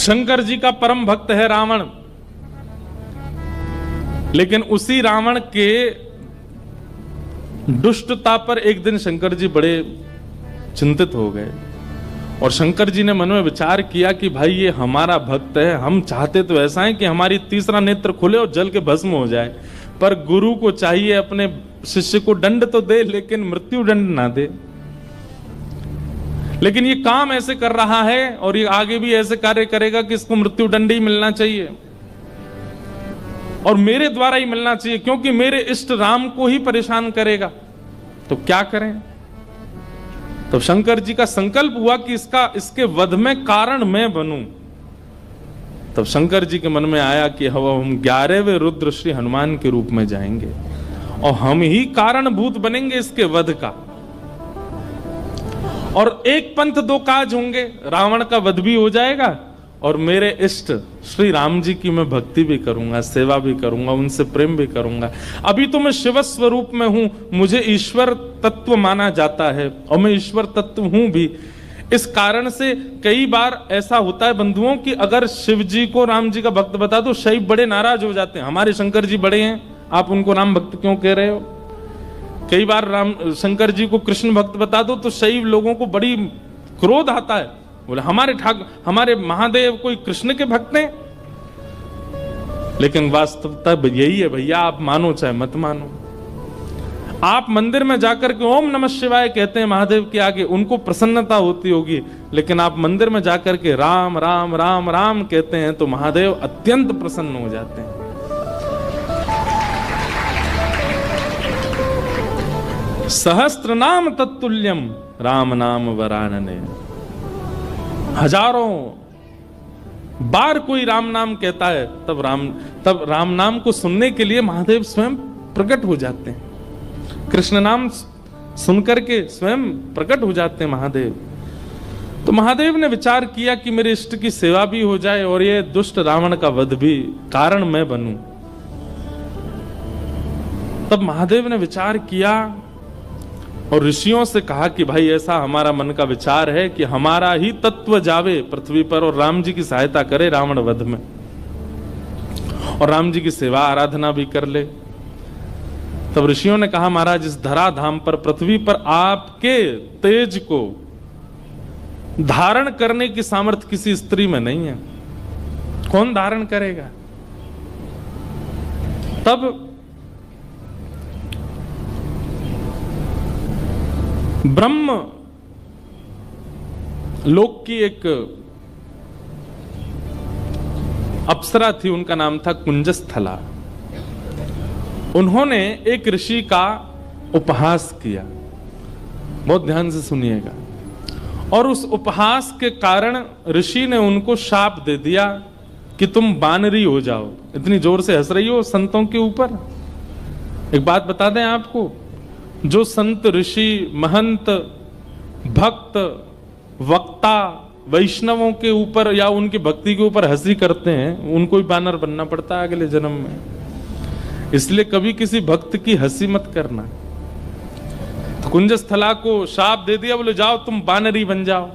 शंकर जी का परम भक्त है रावण, लेकिन उसी रावण के दुष्टता पर एक दिन शंकर जी बड़े चिंतित हो गए और शंकर जी ने मन में विचार किया कि भाई ये हमारा भक्त है, हम चाहते तो ऐसा है कि हमारी तीसरा नेत्र खुले और जल के भस्म हो जाए, पर गुरु को चाहिए अपने शिष्य को दंड तो दे लेकिन मृत्यु दंड ना दे। लेकिन ये काम ऐसे कर रहा है और ये आगे भी ऐसे कार्य करेगा कि इसको मृत्यु दंड ही मिलना चाहिए और मेरे द्वारा ही मिलना चाहिए, क्योंकि मेरे इष्ट राम को ही परेशान करेगा। तो क्या करें? तो शंकर जी का संकल्प हुआ कि इसके वध में कारण मैं बनूं। तब शंकर जी के मन में आया कि हम 11वें रुद्र श्री हनुमान के रूप में जाएंगे और हम ही कारणभूत बनेंगे इसके वध का, और एक पंथ दो काज होंगे, रावण का वध भी हो जाएगा और मेरे इष्ट श्री राम जी की मैं भक्ति भी करूंगा, सेवा भी करूंगा, उनसे प्रेम भी करूंगा। अभी तो मैं शिव स्वरूप में हूं, मुझे ईश्वर तत्व माना जाता है और मैं ईश्वर तत्व हूं भी। इस कारण से कई बार ऐसा होता है बंधुओं कि अगर शिव जी को राम जी का भक्त बता दो, शैव बड़े नाराज हो जाते हैं, हमारे शंकर जी बड़े हैं, आप उनको राम भक्त क्यों कह रहे हो। कई बार शंकर जी को कृष्ण भक्त बता दो तो शैव लोगों को बड़ी क्रोध आता है, बोले हमारे महादेव कोई कृष्ण के भक्त हैं। लेकिन वास्तवता यही है भैया, आप मानो चाहे मत मानो। आप मंदिर में जाकर के ओम नमः शिवाय कहते हैं महादेव के आगे, उनको प्रसन्नता होती होगी, लेकिन आप मंदिर में जाकर के राम राम राम राम कहते हैं तो महादेव अत्यंत प्रसन्न हो जाते हैं। सहस्त्र नाम तत्तुल्यम राम नाम वरानने। हजारों बार कोई राम नाम कहता है तब राम नाम को सुनने के लिए महादेव स्वयं प्रकट हो जाते हैं। कृष्ण नाम सुनकर के स्वयं प्रकट हो जाते हैं महादेव। तो महादेव ने विचार किया कि मेरे इष्ट की सेवा भी हो जाए और ये दुष्ट रावण का वध भी कारण मैं बनूं। तब महादेव ने विचार किया और ऋषियों से कहा कि भाई ऐसा हमारा मन का विचार है कि हमारा ही तत्व जावे पृथ्वी पर और राम जी की सहायता करे रावण वध में, और राम जी की सेवा आराधना भी कर ले। तब ऋषियों ने कहा महाराज, इस धराधाम पर पृथ्वी पर आपके तेज को धारण करने की सामर्थ्य किसी स्त्री में नहीं है, कौन धारण करेगा। तब ब्रह्म लोक की एक अप्सरा थी, उनका नाम था कुंजस्थला। उन्होंने एक ऋषि का उपहास किया, बहुत ध्यान से सुनिएगा, और उस उपहास के कारण ऋषि ने उनको शाप दे दिया कि तुम बानरी हो जाओ। इतनी जोर से हंस रही हो संतों के ऊपर। एक बात बता दें आपको, जो संत ऋषि महंत भक्त वक्ता वैष्णवों के ऊपर या उनकी भक्ति के ऊपर हंसी करते हैं, उनको भी बानर बनना पड़ता है अगले जन्म में। इसलिए कभी किसी भक्त की हंसी मत करना। तो कुंजस्थला को शाप दे दिया, बोले जाओ तुम बानरी बन जाओ।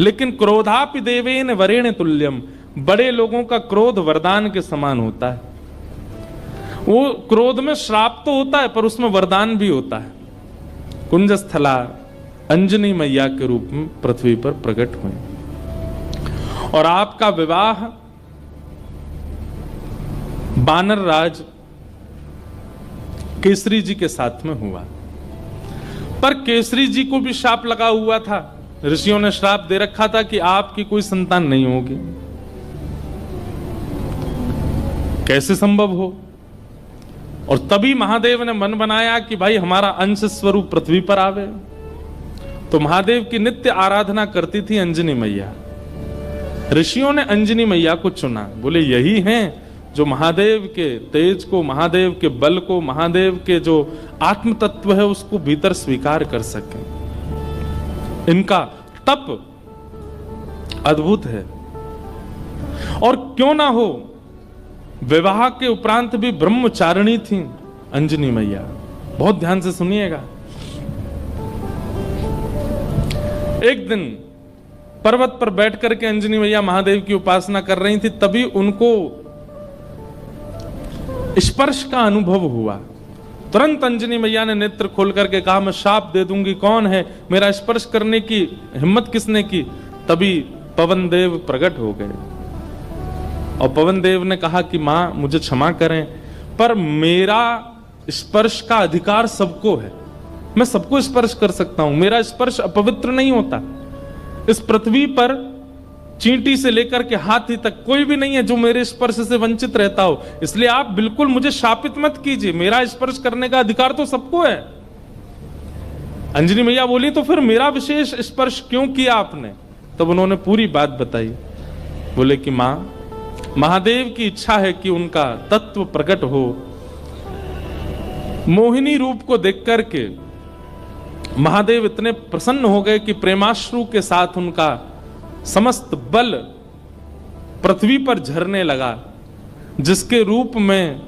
लेकिन क्रोधापि देवेन वरेण तुल्यम, बड़े लोगों का क्रोध वरदान के समान होता है। वो क्रोध में श्राप तो होता है पर उसमें वरदान भी होता है। कुंजस्थला अंजनी मैया के रूप में पृथ्वी पर प्रकट हुए और आपका विवाह बानर राज केसरी जी के साथ में हुआ। पर केसरी जी को भी श्राप लगा हुआ था, ऋषियों ने श्राप दे रखा था कि आपकी कोई संतान नहीं होगी। कैसे संभव हो। और तभी महादेव ने मन बनाया कि भाई हमारा अंश स्वरूप पृथ्वी पर आवे। तो महादेव की नित्य आराधना करती थी अंजनी मैया। ऋषियों ने अंजनी मैया को चुना, बोले यही हैं जो महादेव के तेज को, महादेव के बल को, महादेव के जो आत्म तत्व है उसको भीतर स्वीकार कर सके। इनका तप अद्भुत है। और क्यों ना हो, विवाह के उपरांत भी ब्रह्मचारिणी थी अंजनी मैया। बहुत ध्यान से सुनिएगा। एक दिन पर्वत पर बैठ करके अंजनी मैया महादेव की उपासना कर रही थी, तभी उनको स्पर्श का अनुभव हुआ। तुरंत अंजनी मैया ने नेत्र खोल करके कहा, मैं शाप दे दूंगी, कौन है, मेरा स्पर्श करने की हिम्मत किसने की? तभी पवन देव प्रकट हो गए और पवन देव ने कहा कि मां मुझे क्षमा करें, पर मेरा स्पर्श का अधिकार सबको है, मैं सबको स्पर्श कर सकता हूं, मेरा स्पर्श अपवित्र नहीं होता। इस पृथ्वी पर चींटी से लेकर के हाथी तक कोई भी नहीं है जो मेरे स्पर्श से वंचित रहता हो, इसलिए आप बिल्कुल मुझे शापित मत कीजिए, मेरा स्पर्श करने का अधिकार तो सबको है। अंजनी मैया बोली, तो फिर मेरा विशेष स्पर्श क्यों किया आपने? तब उन्होंने पूरी बात बताई। बोले कि मां, महादेव की इच्छा है कि उनका तत्व प्रकट हो। मोहिनी रूप को देख करके महादेव इतने प्रसन्न हो गए कि प्रेमाश्रु के साथ उनका समस्त बल पृथ्वी पर झरने लगा, जिसके रूप में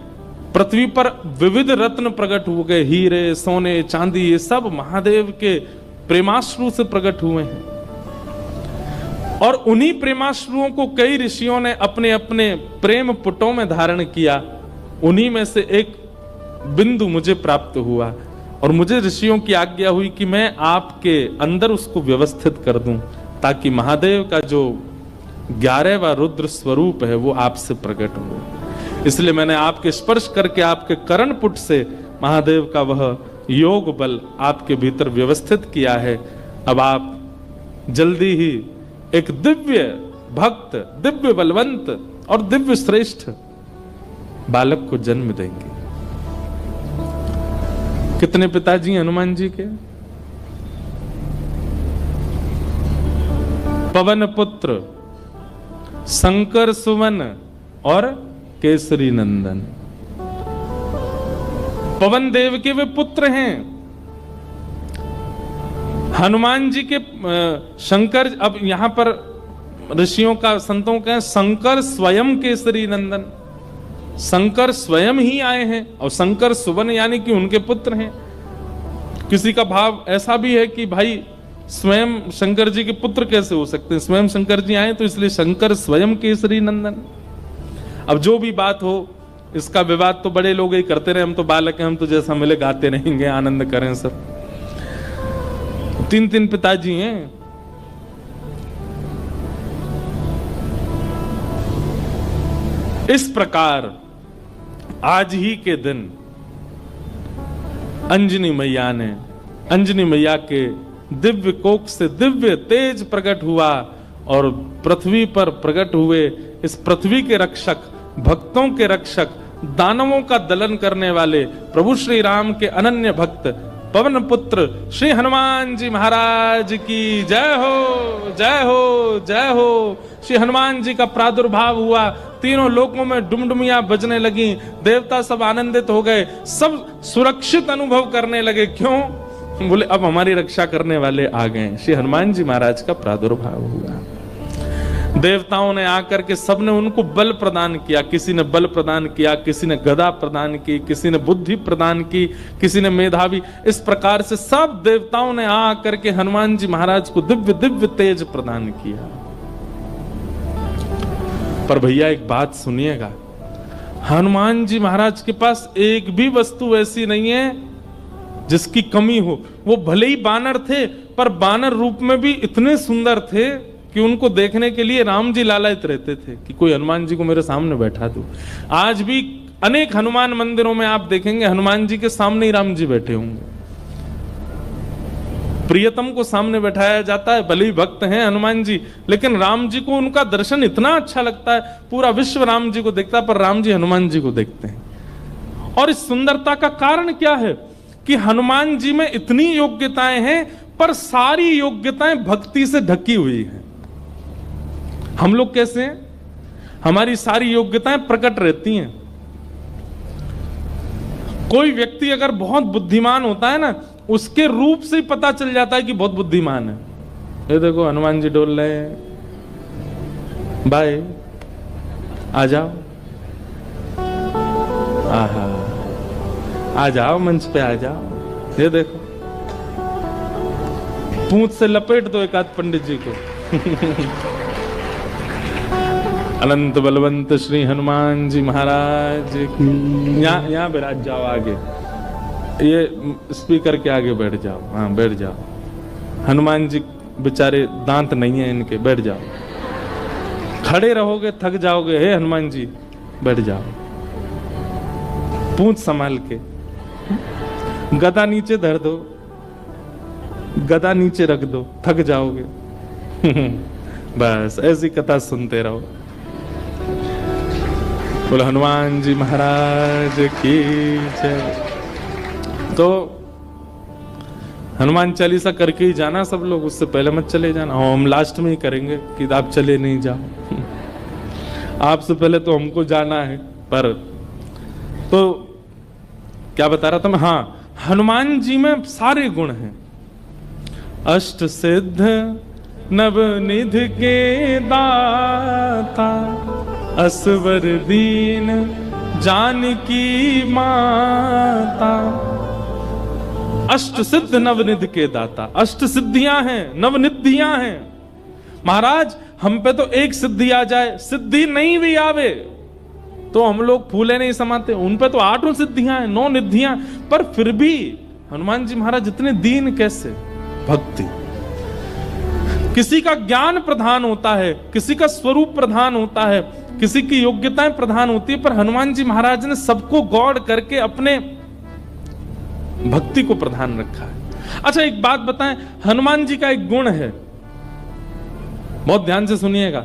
पृथ्वी पर विविध रत्न प्रकट हो गए, हीरे, सोने, चांदी, ये सब महादेव के प्रेमाश्रु से प्रकट हुए हैं। और उन्हीं प्रेमाश्रुओं को कई ऋषियों ने अपने अपने प्रेम पुटों में धारण किया। उन्हीं में से एक बिंदु मुझे प्राप्त हुआ और मुझे ऋषियों की आज्ञा हुई कि मैं आपके अंदर उसको व्यवस्थित कर दूं, ताकि महादेव का जो 11वां रुद्र स्वरूप है वो आपसे प्रकट हो। इसलिए मैंने आपके स्पर्श करके आपके कर्ण पुट से महादेव का वह योग बल आपके भीतर व्यवस्थित किया है। अब आप जल्दी ही एक दिव्य भक्त, दिव्य बलवंत और दिव्य श्रेष्ठ बालक को जन्म देंगे। कितने पिताजी हनुमान जी के? पवन पुत्र, शंकर सुवन और केसरी नंदन। पवन देव के वे पुत्र हैं। हनुमान जी के शंकर, अब यहां पर ऋषियों का, संतों का शंकर स्वयं केसरी नंदन, शंकर स्वयं ही आए हैं और शंकर सुवन यानी कि उनके पुत्र हैं। किसी का भाव ऐसा भी है कि भाई स्वयं शंकर जी के पुत्र कैसे हो सकते हैं, स्वयं शंकर जी आए तो इसलिए शंकर स्वयं केसरी नंदन। अब जो भी बात हो, इसका विवाद तो बड़े लोग ही करते रहे, हम तो बालक हैं, हम तो जैसा मिले गाते रहेंगे, आनंद करें सब। 3 पिताजी हैं। इस प्रकार आज ही के दिन अंजनी मैया के दिव्य कोख से दिव्य तेज प्रकट हुआ और पृथ्वी पर प्रकट हुए इस पृथ्वी के रक्षक, भक्तों के रक्षक, दानवों का दलन करने वाले प्रभु श्री राम के अनन्य भक्त पवन पुत्र श्री हनुमान जी महाराज की जय हो, जय हो, जय हो। श्री हनुमान जी का प्रादुर्भाव हुआ, तीनों लोकों में डुमडुमियां बजने लगी, देवता सब आनंदित हो गए, सब सुरक्षित अनुभव करने लगे। क्यों? बोले अब हमारी रक्षा करने वाले आ गए। श्री हनुमान जी महाराज का प्रादुर्भाव हुआ। देवताओं ने आकर के सबने उनको बल प्रदान किया, किसी ने बल प्रदान किया, किसी ने गदा प्रदान की, किसी ने बुद्धि प्रदान की, किसी ने मेधावी। इस प्रकार से सब देवताओं ने आकर के हनुमान जी महाराज को दिव्य दिव्य तेज प्रदान किया। पर भैया एक बात सुनिएगा, हनुमान जी महाराज के पास एक भी वस्तु ऐसी नहीं है जिसकी कमी हो। वो भले ही बानर थे, पर बानर रूप में भी इतने सुंदर थे कि उनको देखने के लिए राम जी लालायित रहते थे कि कोई हनुमान जी को मेरे सामने बैठा दो। आज भी अनेक हनुमान मंदिरों में आप देखेंगे हनुमान जी के सामने ही राम जी बैठे होंगे। प्रियतम को सामने बैठाया जाता है, भले ही भक्त हैं हनुमान जी, लेकिन राम जी को उनका दर्शन इतना अच्छा लगता है, पूरा विश्व राम जी को देखता है, पर राम जी हनुमान जी को देखते हैं। और इस सुंदरता का कारण क्या है कि हनुमान जी में इतनी योग्यताएं हैं, पर सारी योग्यताएं भक्ति से ढकी हुई हैं। हम लोग कैसे हैं? हमारी सारी योग्यताएं प्रकट रहती हैं। कोई व्यक्ति अगर बहुत बुद्धिमान होता है ना, उसके रूप से ही पता चल जाता है कि बहुत बुद्धिमान है। ये देखो हनुमान जी डोल रहे हैं, बाय आ जाओ, आहा आ जाओ, मंच पे आ जाओ। ये देखो पूंछ से लपेट दो एक आध पंडित जी को, अनंत बलवंत श्री हनुमान जी महाराज की। यहाँ बैठ जाओ आगे, ये स्पीकर के आगे बैठ जाओ। हाँ बैठ जाओ। हनुमान जी बेचारे दांत नहीं है इनके, बैठ जाओ। खड़े रहोगे थक जाओगे। हे हनुमान जी बैठ जाओ, पूंछ संभाल के। गदा नीचे धर दो, गदा नीचे रख दो, थक जाओगे। बस ऐसी कथा सुनते रहो। बोलो हनुमान जी महाराज की जय। तो हनुमान चालीसा करके ही जाना सब लोग, उससे पहले मत चले जाना। हम लास्ट में ही करेंगे कि आप चले नहीं जाओ। आपसे पहले तो हमको जाना है। पर तो क्या बता रहा था मैं? हाँ, हनुमान जी में सारे गुण हैं। अष्ट सिद्ध नवनिधि के दाता, असवर दीन जानकी माता। अष्ट सिद्ध नवनिधि के दाता, अष्ट सिद्धियां हैं, नवनिधियां हैं। महाराज हम पे तो एक सिद्धि आ जाए, सिद्धि नहीं भी आवे तो हम लोग फूले नहीं समाते। उन पे तो 8 सिद्धियां हैं, 9 निधियां, पर फिर भी हनुमान जी महाराज इतने दीन कैसे? भक्ति। किसी का ज्ञान प्रधान होता है, किसी का स्वरूप प्रधान होता है, किसी की योग्यताएं प्रधान होती है, पर हनुमान जी महाराज ने सबको गौड़ करके अपने भक्ति को प्रधान रखा है। अच्छा एक बात बताएं, हनुमान जी का एक गुण है, बहुत ध्यान से सुनिएगा।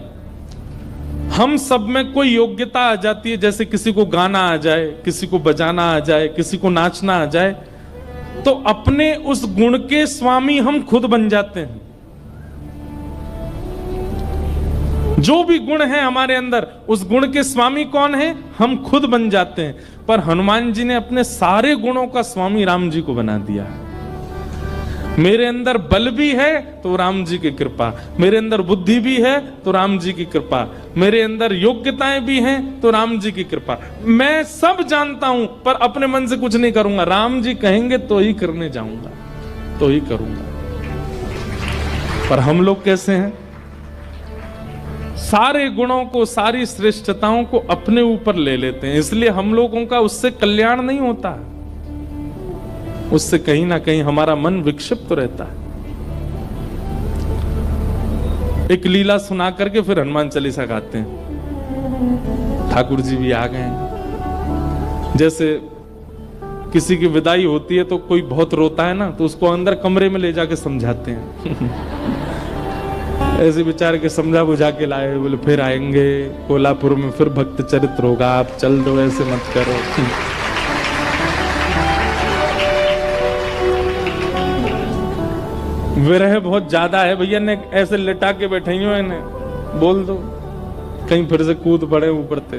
हम सब में कोई योग्यता आ जाती है, जैसे किसी को गाना आ जाए, किसी को बजाना आ जाए, किसी को नाचना आ जाए, तो अपने उस गुण के स्वामी हम खुद बन जाते हैं। जो भी गुण है हमारे अंदर, उस गुण के स्वामी कौन है? हम खुद बन जाते हैं। पर हनुमान जी ने अपने सारे गुणों का स्वामी राम जी को बना दिया है। मेरे अंदर बल भी है तो राम जी की कृपा, मेरे अंदर बुद्धि भी है तो राम जी की कृपा, मेरे अंदर योग्यताएं भी हैं तो राम जी की कृपा। मैं सब जानता हूं पर अपने मन से कुछ नहीं करूंगा, राम जी कहेंगे तो ही करने जाऊंगा, तो ही करूंगा। पर हम लोग कैसे हैं? सारे गुणों को, सारी श्रेष्ठताओं को अपने ऊपर ले लेते हैं, इसलिए हम लोगों का उससे कल्याण नहीं होता, उससे कहीं ना कहीं हमारा मन विक्षिप्त रहता है। एक लीला सुना करके फिर हनुमान चालीसा गाते हैं। ठाकुर जी भी आ गए। जैसे किसी की विदाई होती है तो कोई बहुत रोता है ना, तो उसको अंदर कमरे में ले जाके समझाते हैं। ऐसे बेचारे के समझा बुझा के लाए, बोले फिर आएंगे कोल्हापुर में, फिर भक्त चरित्र होगा, आप चल दो, ऐसे मत करो। विरह बहुत ज्यादा है भैया, ने ऐसे लिटा के बैठे हो, इन्हें बोल दो कहीं फिर से कूद पड़े ऊपर से।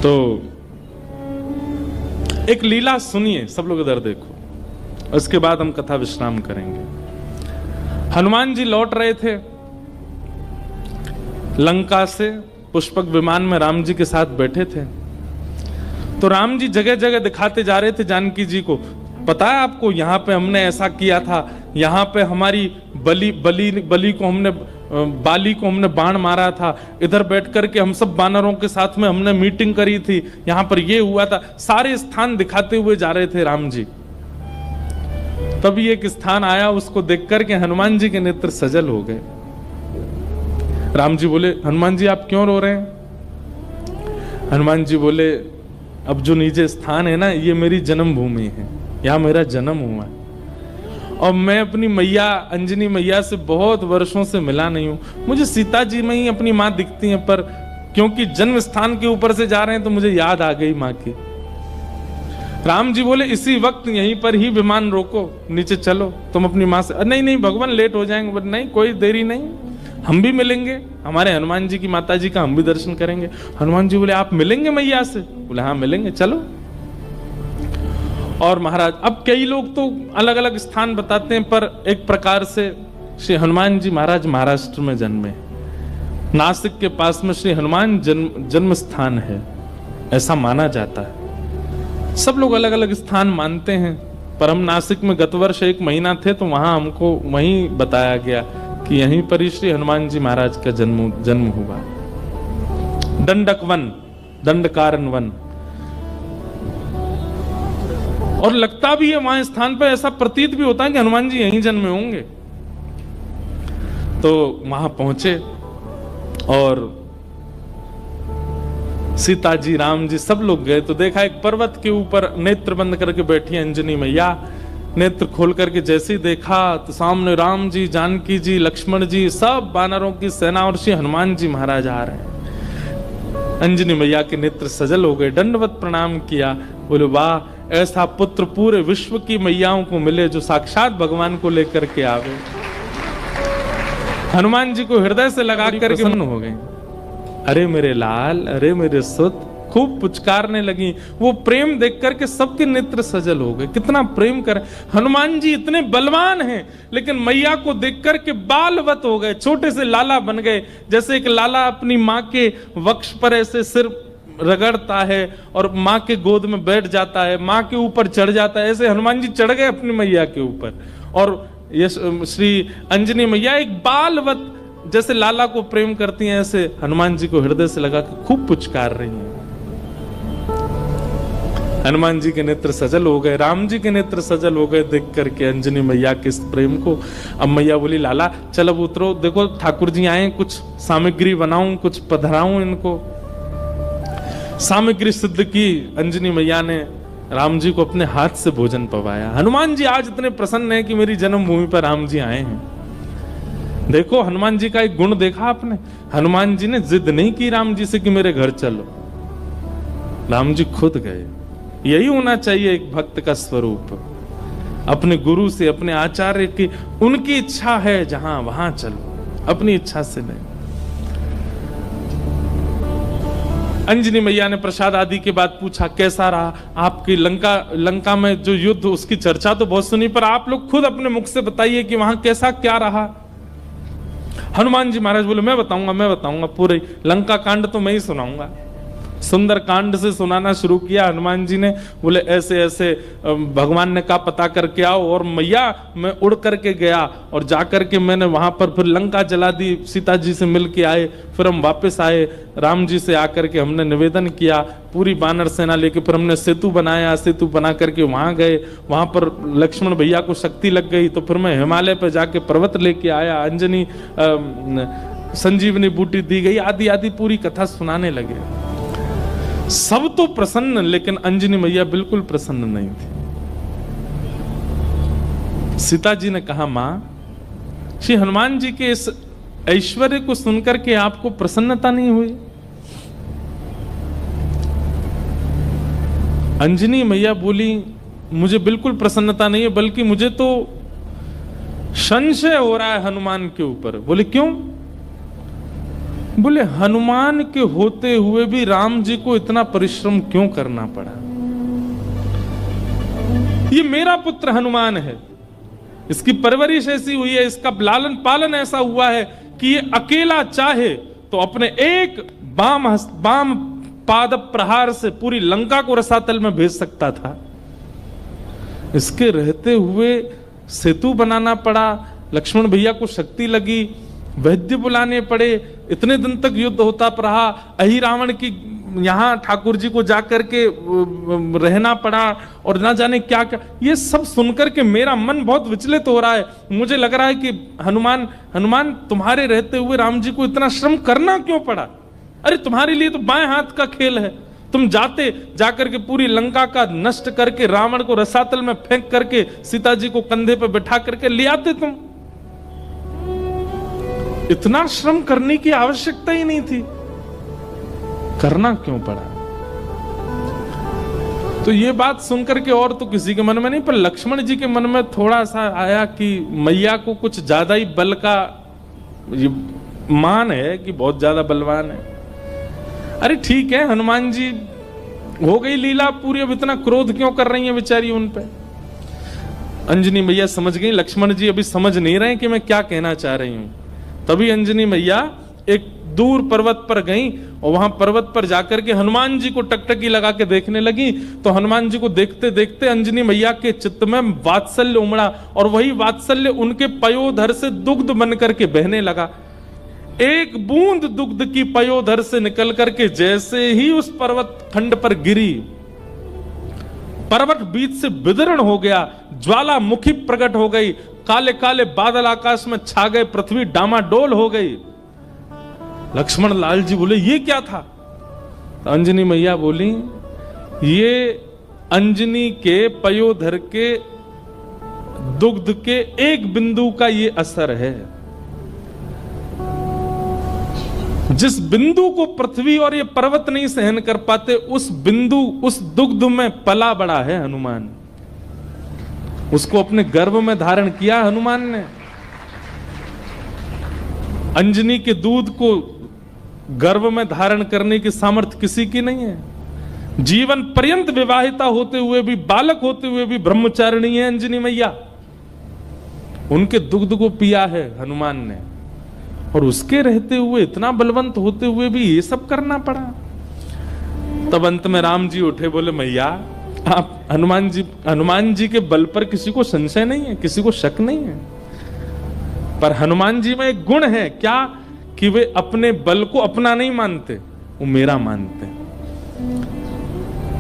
तो एक लीला सुनिए, सब लोग इधर देखो, उसके बाद हम कथा विश्राम करेंगे। हनुमान जी लौट रहे थे लंका से, पुष्पक विमान में राम जी के साथ बैठे थे। तो राम जी जगह जगह दिखाते जा रहे थे जानकी जी को, पता है आपको यहाँ पे हमने ऐसा किया था, यहाँ पे हमारी बली को हमने, बाली को हमने बाण मारा था, इधर बैठ करके हम सब बानरों के साथ में हमने मीटिंग करी थी, यहाँ पर ये हुआ था। सारे स्थान दिखाते हुए जा रहे थे राम जी। तभी एक स्थान आया, उसको देख करके हनुमान जी के नेत्र सजल हो गए। राम जी बोले, हनुमान जी आप क्यों रो रहे हैं? हनुमान जी बोले, अब जो नीचे स्थान है ना, ये मेरी जन्मभूमि है, यहाँ मेरा जन्म हुआ है, और मैं अपनी मैया अंजनी मैया से बहुत वर्षों से मिला नहीं हूं। मुझे सीता जी में ही अपनी माँ दिखती हैं, पर क्योंकि जन्म स्थान के ऊपर से जा रहे हैं तो मुझे याद आ गई माँ की। राम जी बोले, इसी वक्त यहीं पर ही विमान रोको, नीचे चलो, तुम अपनी माँ से। नहीं नहीं भगवान लेट हो जाएंगे। बोले नहीं, कोई देरी नहीं, हम भी मिलेंगे, हमारे हनुमान जी की माता जी का हम भी दर्शन करेंगे। हनुमान जी बोले, आप मिलेंगे मैया से? बोले हाँ मिलेंगे, चलो। और महाराज, अब कई लोग तो अलग अलग स्थान बताते हैं, पर एक प्रकार से श्री हनुमान जी महाराज महाराष्ट्र में जन्मे, नासिक के पास में श्री हनुमान जन्म स्थान है, ऐसा माना जाता है। सब लोग अलग अलग स्थान मानते हैं, पर हम नासिक में गत वर्ष 1 महीना थे तो वहां हमको वहीं बताया गया कि यहीं पर ही श्री हनुमान जी महाराज का जन्म हुआ। दंडक वन, दंडकारन वन। और लगता भी है वहां स्थान पर, ऐसा प्रतीत भी होता है कि हनुमान जी यहीं जन्मे होंगे। तो वहां पहुंचे और सीता जी, राम जी, सब लोग गए तो देखा एक पर्वत के ऊपर नेत्र बंद करके बैठी अंजनी मैया। नेत्र खोल करके जैसे ही देखा तो सामने राम जी, जानकी जी, लक्ष्मण जी, सब वानरों की सेना और श्री हनुमान जी महाराज आ रहे हैं। अंजनी मैया के नेत्र सजल हो गए, दंडवत प्रणाम किया, बोले वाह, ऐसा पुत्र पूरे विश्व की मैयाओं को मिले जो साक्षात भगवान को लेकर के आवे। हनुमान जी को हृदय से लगा करके प्रसन्न हो गए। अरे मेरे लाल, अरे मेरे सुत, खूब पुचकारने लगी। वो प्रेम देख करके सबके नेत्र सजल हो गए। कितना प्रेम कर, हनुमान जी इतने बलवान हैं लेकिन मैया को देख करके बालवत हो गए, छोटे से लाला बन गए। जैसे एक लाला अपनी माँ के वक्ष पर ऐसे सिर रगड़ता है और माँ के गोद में बैठ जाता है, माँ के ऊपर चढ़ जाता है, ऐसे हनुमान जी चढ़ गए अपनी मैया के ऊपर। और ये श्री अंजनी मैया एक बालवत जैसे लाला को प्रेम करती हैं, ऐसे हनुमान जी को हृदय से लगा के खूब पुचकार रही हैं। हनुमान जी के नेत्र सजल हो गए, राम जी के नेत्र सजल हो गए देख करके अंजनी मैया के इस प्रेम को। अब मैया बोली लाला चल अब उतरो, देखो ठाकुर जी आए, कुछ सामग्री बनाऊं, कुछ पधराऊं इनको। सामग्री सिद्ध की अंजनी मैया ने, राम जी को अपने हाथ से भोजन पवाया। हनुमान जी आज इतने प्रसन्न हैं कि मेरी जन्मभूमि पर राम जी आए हैं। देखो हनुमान जी का एक गुण देखा आपने, हनुमान जी ने जिद नहीं की राम जी से कि मेरे घर चलो, राम जी खुद गए। यही होना चाहिए एक भक्त का स्वरूप, अपने गुरु से, अपने आचार्य की, उनकी इच्छा है जहां वहां चलो, अपनी इच्छा से नहीं। अंजनी मैया ने प्रसाद आदि के बाद पूछा कैसा रहा आपकी लंका में जो युद्ध, उसकी चर्चा तो बहुत सुनी, पर आप लोग खुद अपने मुख से बताइए कि वहां कैसा क्या रहा। हनुमान जी महाराज बोले मैं बताऊंगा, पूरे लंका कांड तो मैं ही सुनाऊंगा। सुंदर कांड से सुनाना शुरू किया हनुमान जी ने। बोले ऐसे ऐसे भगवान ने कहा पता करके आओ, और मैया मैं उड़ करके गया और जाकर के मैंने वहां पर फिर लंका जला दी, सीता जी से मिल के आए, फिर हम वापस आए, राम जी से आकर के हमने निवेदन किया, पूरी वानर सेना लेके फिर हमने सेतु बनाया, सेतु बना करके वहां गए, वहां पर लक्ष्मण भैया को शक्ति लग गई तो फिर मैं हिमालय पर जाके पर्वत लेके आया, अंजनी संजीवनी बूटी दी गई, आदि आदि पूरी कथा सुनाने लगे। सब तो प्रसन्न, लेकिन अंजनी मैया बिल्कुल प्रसन्न नहीं थी। सीता जी ने कहा मां, श्री हनुमान जी के इस ऐश्वर्य को सुनकर के आपको प्रसन्नता नहीं हुई? अंजनी मैया बोली मुझे बिल्कुल प्रसन्नता नहीं है, बल्कि मुझे तो संशय हो रहा है हनुमान के ऊपर। बोले क्यों? बोले हनुमान के होते हुए भी राम जी को इतना परिश्रम क्यों करना पड़ा? ये मेरा पुत्र हनुमान है, इसकी परवरिश ऐसी हुई है, इसका लालन पालन ऐसा हुआ है कि ये अकेला चाहे तो अपने एक बाम पाद प्रहार से पूरी लंका को रसातल में भेज सकता था। इसके रहते हुए सेतु बनाना पड़ा, लक्ष्मण भैया को शक्ति लगी, वैद्य बुलाने पड़े, इतने दिन तक युद्ध होता रहा, अहि रावण की यहाँ ठाकुर जी को जाकर के रहना पड़ा और ना जाने क्या क्या। ये सब सुनकर के मेरा मन बहुत विचलित हो रहा है। मुझे लग रहा है कि हनुमान तुम्हारे रहते हुए राम जी को इतना श्रम करना क्यों पड़ा? अरे तुम्हारे लिए तो बाएं हाथ का खेल है, तुम जाकर के पूरी लंका का नष्ट करके रावण को रसातल में फेंक करके सीता जी को कंधे पे बैठा करके ले आते तुम। इतना श्रम करने की आवश्यकता ही नहीं थी, करना क्यों पड़ा? तो ये बात सुनकर के और तो किसी के मन में नहीं, पर लक्ष्मण जी के मन में थोड़ा सा आया कि मैया को कुछ ज्यादा ही बल का मान है कि बहुत ज्यादा बलवान है। अरे ठीक है, हनुमान जी हो गई लीला पूरी, अब इतना क्रोध क्यों कर रही है बेचारी उन पे? अंजनी मैया समझ गई, लक्ष्मण जी अभी समझ नहीं रहे कि मैं क्या कहना चाह रही हूं। तभी अंजनी मैया एक दूर पर्वत पर गई और वहां पर्वत पर जाकर के हनुमान जी को टकटकी लगा के देखने लगी। तो हनुमान जी को देखते देखते अंजनी मैया के चित्त में वात्सल्य उमड़ा और वही वात्सल्य उनके पयोधर से दुग्ध बन करके बहने लगा। एक बूंद दुग्ध की पयोधर से निकल करके जैसे ही उस पर्वत खंड पर गिरी, पर्वत बीच से विदीर्ण हो गया, ज्वालामुखी प्रकट हो गई, काले काले बादल आकाश में छा गए, पृथ्वी डामाडोल हो गई। लक्ष्मण लाल जी बोले ये क्या था? तो अंजनी मैया बोली ये अंजनी के पयोधर के दुग्ध के एक बिंदु का ये असर है। जिस बिंदु को पृथ्वी और ये पर्वत नहीं सहन कर पाते, उस बिंदु, उस दुग्ध में पला बड़ा है हनुमान। उसको अपने गर्भ में धारण किया हनुमान ने। अंजनी के दूध को गर्भ में धारण करने की सामर्थ्य किसी की नहीं है। जीवन पर्यंत विवाहिता होते हुए भी, बालक होते हुए भी ब्रह्मचारिणी है अंजनी मैया। उनके दुग्ध को पिया है हनुमान ने, और उसके रहते हुए, इतना बलवंत होते हुए भी ये सब करना पड़ा। तब अंत में राम जी उठे, बोले मैया आप हनुमान जी के बल पर किसी को संशय नहीं है, किसी को शक नहीं है, पर हनुमान जी में एक गुण है क्या कि वे अपने बल को अपना नहीं मानते, वो मेरा मानते।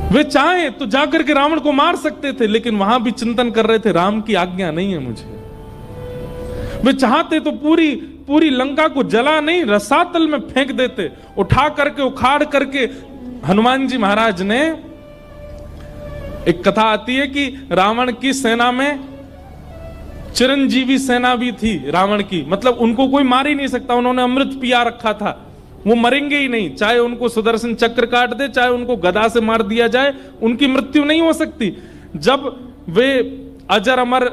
वे चाहे तो जाकर के रावण को मार सकते थे, लेकिन वहां भी चिंतन कर रहे थे राम की आज्ञा नहीं है मुझे। वे चाहते तो पूरी लंका को जला नहीं, रसातल में फेंक देते, उठा करके उखाड़ करके। हनुमान जी महाराज ने, एक कथा आती है कि रावण की सेना में चिरंजीवी सेना भी थी रावण की, मतलब उनको कोई मार ही नहीं सकता, उन्होंने अमृत पिया रखा था, वो मरेंगे ही नहीं, चाहे उनको सुदर्शन चक्र काट दे, चाहे उनको गदा से मार दिया जाए, उनकी मृत्यु नहीं हो सकती। जब वे अजर अमर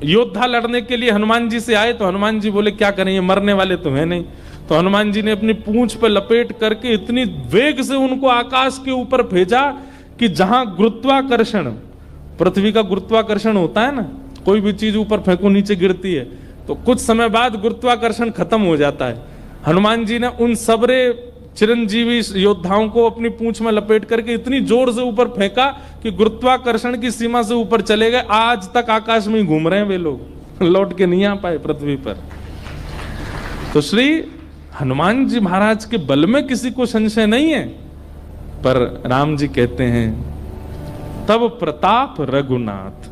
योद्धा लड़ने के लिए हनुमान जी से आए तो हनुमान जी बोले क्या करें, ये मरने वाले तो है नहीं। तो हनुमान जी ने अपनी पूंछ पर लपेट करके इतनी वेग से उनको आकाश के ऊपर भेजा कि जहां गुरुत्वाकर्षण, पृथ्वी का गुरुत्वाकर्षण होता है ना, कोई भी चीज ऊपर फेंको नीचे गिरती है, तो कुछ समय बाद गुरुत्वाकर्षण खत्म हो जाता है। हनुमान जी ने उन सबरे चिरंजीवी योद्धाओं को अपनी पूंछ में लपेट करके इतनी जोर से ऊपर फेंका कि गुरुत्वाकर्षण की सीमा से ऊपर चले गए। आज तक आकाश में ही घूम रहे हैं वे लोग, लौट के नहीं आ पाए पृथ्वी पर। तो श्री हनुमान जी महाराज के बल में किसी को संशय नहीं है, पर राम जी कहते हैं तब प्रताप रघुनाथ,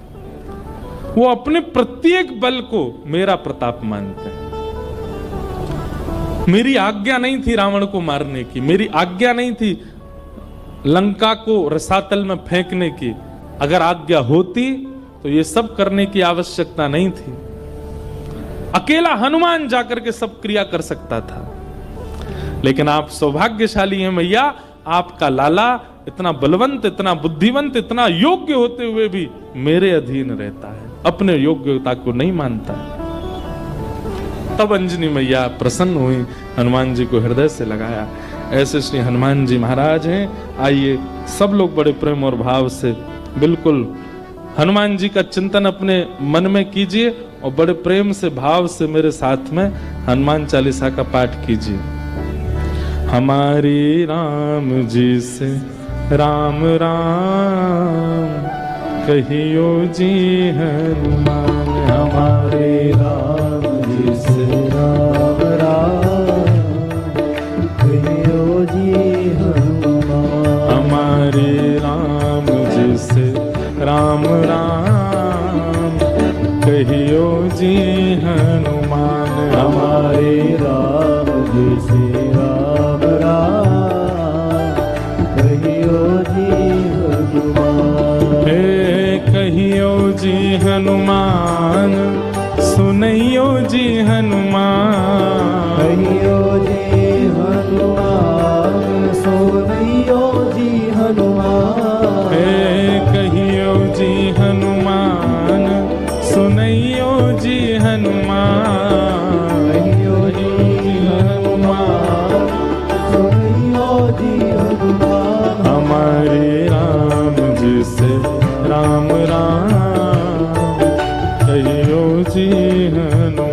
वो अपने प्रत्येक बल को मेरा प्रताप मानते हैं। मेरी आज्ञा नहीं थी रावण को मारने की, मेरी आज्ञा नहीं थी लंका को रसातल में फेंकने की। अगर आज्ञा होती तो ये सब करने की आवश्यकता नहीं थी। अकेला हनुमान जाकर के सब क्रिया कर सकता था, लेकिन आप सौभाग्यशाली हैं मैया, आपका लाला इतना बलवंत, इतना बुद्धिवंत, इतना योग्य होते हुए भी मेरे अधीन रहता है, अपने योग्यता को नहीं मानता है। तब अंजनी मैया प्रसन्न हुई, हनुमान जी को हृदय से लगाया। ऐसे श्री हनुमान जी महाराज हैं। आइए सब लोग बड़े प्रेम और भाव से बिल्कुल हनुमान जी का चिंतन अपने मन में कीजिए और बड़े प्रेम से भाव से मेरे साथ में हनुमान चालीसा का पाठ कीजिए। हमारी राम जी से राम राम कहियो जी हनुमान, हमारे राम जी से राम राम कहियो जी हनुमान, हमारे राम जी से राम राम कहियो जी हनुमान, हमारे राम जी से राम राम कहियो जी हनुमान। हे कहियो जी हनुमान, सुनैयो जी हनुमान, कहियो जी हनुमान, सुनैयो जी हनुमान। हे कहियो जी हनुमान, सुनैयो जी हनुमान, कहियो जी हनुमान, सुनैयो जी हनुमान। हमारे राम जी से राम राम कहियो जी हनुमान।